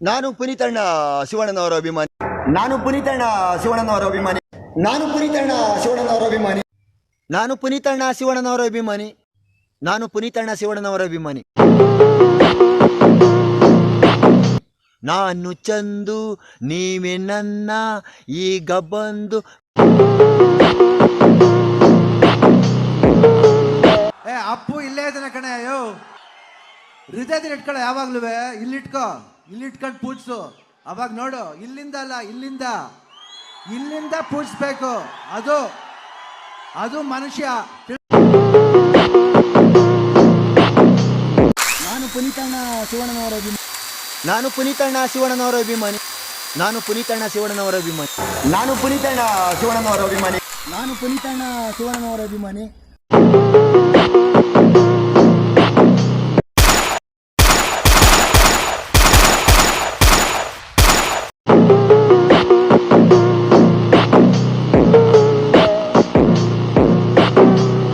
ನಾನು ಪುನೀತಣ್ಣ ಶಿವಣ್ಣನವರ ಅಭಿಮಾನಿ. ನಾನು ಪುನೀತಣ್ಣ ಶಿವಣ್ಣನವರ ಅಭಿಮಾನಿ. ನಾನು ಪುನೀತಣ್ಣ ಶಿವಣ್ಣನವರ ಅಭಿಮಾನಿ. ನಾನು ಪುನೀತಣ್ಣ ಶಿವಣ್ಣನವರ ಅಭಿಮಾನಿ. ನಾನು ಪುನೀತಣ್ಣ ಶಿವಣ್ಣನವರ ಅಭಿಮಾನಿ. ನಾನು ಚಂದು ನೀವೇ ನನ್ನ ಈಗ ಬಂದು. ಅಪ್ಪು ಇಲ್ಲೇ ಇದ್ದಾನೆ ಕಣೆ. ಅಯ್ಯೋ ಹೃದಯದಲ್ಲಿ ಇಟ್ಕೊಳ್ಳ, ಯಾವಾಗ್ಲೂ ಇಲ್ಲಿಟ್ಕೊಂಡು ಪೂಜಿಸು. ಅವಾಗ ನೋಡು, ಇಲ್ಲಿಂದ ಅಲ್ಲ, ಇಲ್ಲಿಂದ ಪೂಜಿಸ್ಬೇಕು. ಅದು ಮನುಷ್ಯ. ನಾನು ಪುನೀತಣ್ಣ ಶಿವಣ್ಣನವರ ಅಭಿಮಾನಿ. ನಾನು ಪುನೀತಣ್ಣ ಶಿವಣ್ಣನವರ ಅಭಿಮಾನಿ. ನಾನು ಪುನೀತಣ್ಣ ಶಿವಣ್ಣನವರ ಅಭಿಮಾನಿ. ನಾನು ಪುನೀತಣ್ಣ ಶಿವಣ್ಣನವರ ಅಭಿಮಾನಿ. ನಾನು ಪುನೀತಣ್ಣ ಶಿವಣ್ಣನವರ ಅಭಿಮಾನಿ.